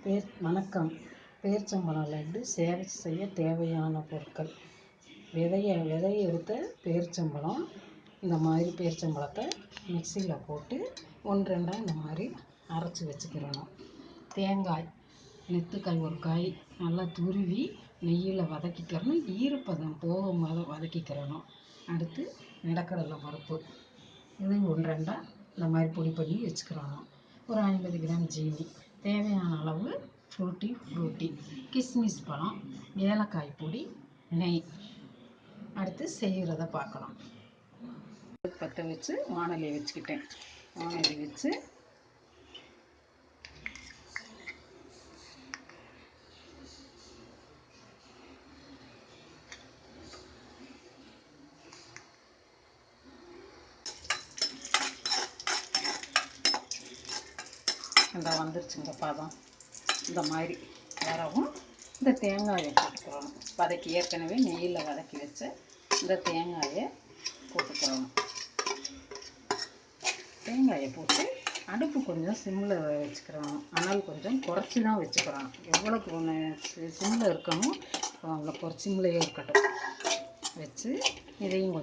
வணக்கம். பேரிச்சம்பழம் லட்டு செய்ய தேவையான பொருட்கள்: விதையை எடுத்த பேரிச்சம்பழம். இந்த மாதிரி பேரிச்சம்பழத்தை மிக்சியில் போட்டு 1-2 இந்த மாதிரி அரைச்சி வச்சுக்கிறணும். தேங்காய், நெத்துக்காய் ஒரு காய் நல்லா துருவி நெய்யில் வதக்கிக்கிறணும். ஈரப்பதம் போகும்போது வதக்கிக்கிறணும். அடுத்து நிலக்கடலை பருப்பு, இதையும் 1-2 இந்த மாதிரி பொடி பண்ணி வச்சுக்கிறணும். ஒரு 50 கிராம் ஜீனி, தேவையான அளவு ஃப்ரூட்டி, கிஸ்மிஸ் பழம், ஏலக்காய் பொடி, நெய். அடுத்து செய்கிறத பார்க்கலாம். பற்ற வச்சு வாணலியை வச்சுக்கிட்டேன். வாணலி வச்சு இந்த வந்துருச்சுங்க பதம். இந்த மாதிரி வரவும் இந்த தேங்காயை போட்டுக்கிறணும். ஏற்கனவே நெய்யில் வதக்கி வச்ச இந்த தேங்காயை போட்டுக்கிறணும். தேங்காயை போட்டு அடுப்பு கொஞ்சம் சிம்மில் வச்சுக்கிறணும். ஆனால் கொஞ்சம் குறைச்சி தான் வச்சுக்கிறோம். எவ்வளோக்கு ஒன்று சிம்மில் இருக்கணும் அவ்வளோ சிம்மிலேயே இருக்கட்டும் வச்சு இதையும்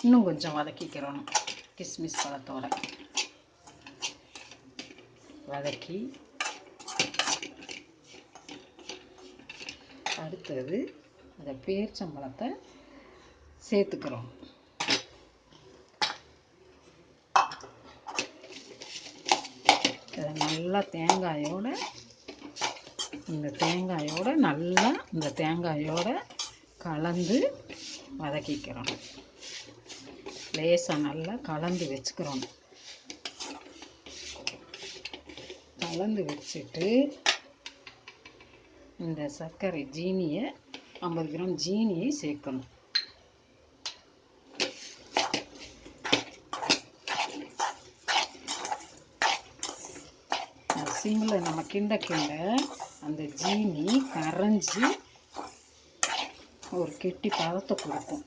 இன்னும் கொஞ்சம் வதக்கிக்கிறணும். கிஸ்மிஸ் பழத்தோட வதக்கி அடுத்தது இந்த பேரிச்சம்பழத்தை சேர்த்துக்கிறோம். நல்லா இந்த தேங்காயோட கலந்து வதக்கிக்கிறோம். லேசாக நல்லா கலந்து வச்சுக்கிறோம். கலந்து வச்சுட்டு இந்த சர்க்கரை ஜீனியை 50 கிராம் ஜீனியை சேர்க்கணும். சிம்மில் நம்ம கிண்ட அந்த ஜீனி கரைஞ்சி ஒரு கெட்டி பதத்தை கொடுக்கும்.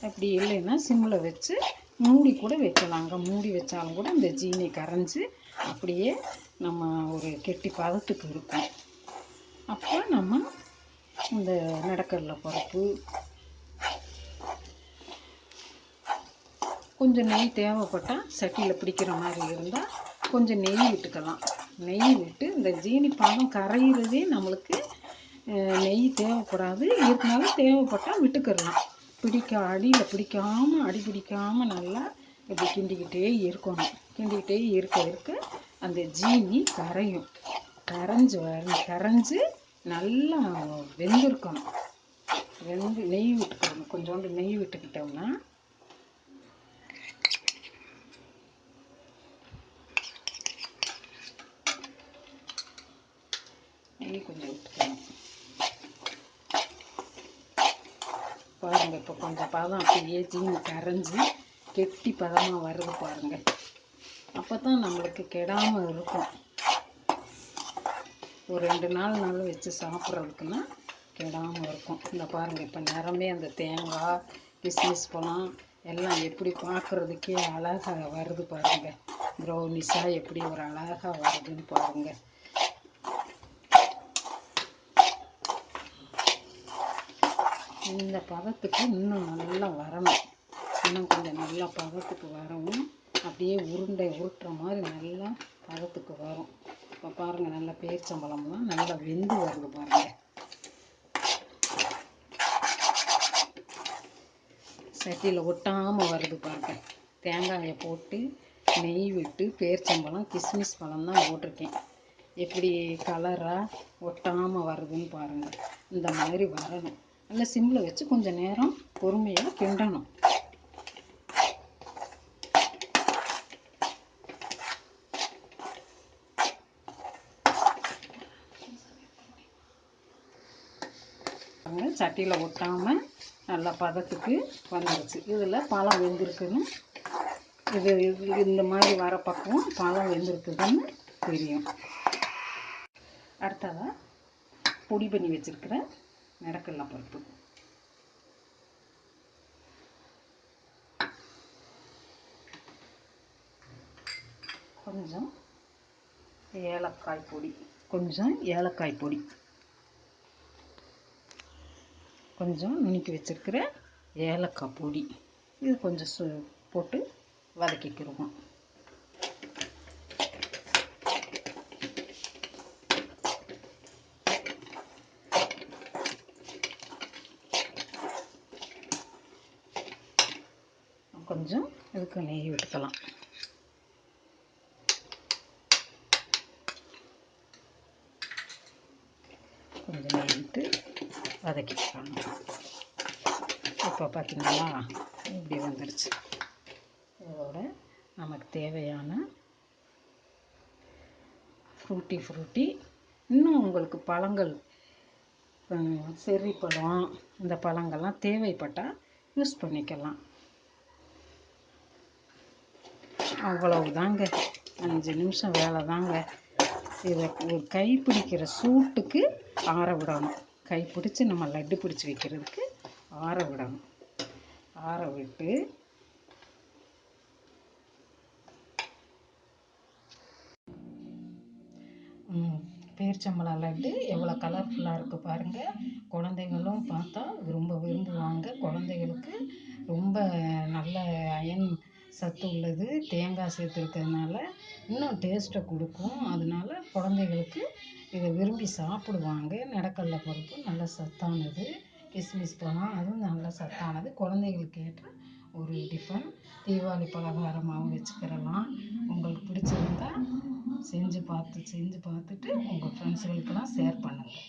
அப்படி இல்லைன்னா சிம்மில் வச்சு மூடி கூட வைக்கலாங்க. மூடி வச்சாலும் கூட இந்த ஜீனி கரைஞ்சி அப்படியே நம்ம ஒரு கெட்டி பதத்துக்கு இருக்கும். அப்போ நம்ம இந்த நிலக்கடலை பருப்பு, கொஞ்சம் நெய் தேவைப்பட்டால் சட்டியில் பிடிக்கிற மாதிரி இருந்தால் கொஞ்சம் நெய் விட்டுக்கலாம். நெய் விட்டு இந்த ஜீனி பாகம் கரையிறதே நம்மளுக்கு நெய் தேவைப்படாது. இருந்தாலும் தேவைப்பட்டால் விட்டுக்கிடலாம். அடியில் பிடிக்காமல் அடி பிடிக்காமல் நல்லா இப்படி கிண்டிக்கிட்டே இருக்கணும். கிண்டிக்கிட்டே இருக்க அந்த ஜீனி கரையும். கரைஞ்சி நல்லா வெந்திருக்கணும். நெய் விட்டுக்கணும். கொஞ்சோண்டு நெய் விட்டுக்கிட்டோம்னா நெய் கொஞ்சம் விட்டுக்கணும். பாருங்கள், இப்போ கொஞ்சம் பதம் அப்படியே ஜீனி கரைஞ்சி கெட்டி பதமாக வருது பாருங்கள். அப்போ தான் நம்மளுக்கு கெடாமல் இருக்கும். ஒரு 2 நாள் வச்சு சாப்பிட்றதுக்குன்னா கெடாமல் இருக்கும். இந்த பாருங்கள், இப்போ நிறமே அந்த தேங்காய், கிஸ்மிஸ் பழம் எல்லாம் எப்படி பார்க்குறதுக்கே அழகாக வருது பாருங்கள். ப்ரௌனிஷாக எப்படி ஒரு அழகாக வருதுன்னு பாருங்கள். இந்த பதத்துக்கு இன்னும் நல்லா வரணும். இன்னும் கொஞ்சம் நல்லா பதத்துக்கு வரவும் அப்படியே உருட்டுற மாதிரி நல்லா பதத்துக்கு வரும். இப்போ பாருங்கள், நல்லா பேரிச்சம்பழம்லாம் நல்லா வெந்து வருது பாருங்கள். சட்டியில் ஒட்டாமல் வருது பாருங்கள். தேங்காயை போட்டு நெய் விட்டு பேரிச்சம்பழம், கிஸ்மிஸ் பழம் தான் போட்டிருக்கேன். எப்படி கலராக ஒட்டாமல் வருதுன்னு பாருங்கள். இந்த மாதிரி வரணும். நல்லா சிம்மில் வச்சு கொஞ்சம் நேரம் பொறுமையாக கிண்டணும். சட்டியில் ஒட்டாமல் நல்லா பதத்துக்கு வந்துடுச்சு. இதில் பழம் வெந்திருக்குன்னு இந்த மாதிரி வர பக்கம் பழம் வெந்திருக்குதுன்னு தெரியும். அடுத்ததாக பொடி பண்ணி வச்சுருக்கிற நிலக்கடலை பருப்பு, கொஞ்சம் ஏலக்காய் பொடி, கொஞ்சம் ஏலக்காய் பொடி, கொஞ்சம் நுணுக்கி வச்சுருக்கிற ஏலக்காய் பொடி, இது கொஞ்சம் போட்டு வதக்கிக்கிடுவோம். கொஞ்சம் இதுக்கு நெய் விட்டுக்கலாம். கொஞ்சம் நெய் விட்டு வதக்கிக்கலாம். இப்போ பார்த்திங்களா இப்படி வந்துடுச்சு. இதோட நமக்கு தேவையான ஃப்ரூட்டி இன்னும் உங்களுக்கு பழங்கள், செர்ரி பழம், இந்த பழங்கள்லாம் தேவைப்பட்டால் யூஸ் பண்ணிக்கலாம். அவ்வளவுதாங்க, 5 நிமிஷம் வேலை தாங்க. இதை ஒரு கை பிடிக்கிற சூட்டுக்கு ஆற விடணும். கை பிடிச்சி நம்ம லட்டு பிடிச்சி வைக்கிறதுக்கு ஆற விடணும். ஆற விட்டு பேரிச்சம்பழம் லட்டு எவ்வளோ கலர்ஃபுல்லாக இருக்குது பாருங்கள். குழந்தைங்களும் பார்த்தா ரொம்ப விரும்புவாங்க. குழந்தைகளுக்கு ரொம்ப நல்ல அயன் சத்து உள்ளது. தேங்காய் சேர்த்துருக்கிறதுனால இன்னும் டேஸ்ட்டை கொடுக்கும். அதனால குழந்தைகளுக்கு இதை விரும்பி சாப்பிடுவாங்க. நிலக்கடலை பருப்பு நல்ல சத்தானது. கிஸ்மிஸ் பழம் அதுவும் நல்ல சத்தானது. குழந்தைகளுக்கு ஏற்ற ஒரு டிஃபன். தீபாவளி பலகாரமாகவும் வச்சுக்கிறலாம். உங்களுக்கு பிடிச்சிருந்தா செஞ்சு பார்த்துட்டு உங்கள் ஃப்ரெண்ட்ஸுகளுக்கெல்லாம் ஷேர் பண்ணுங்கள்.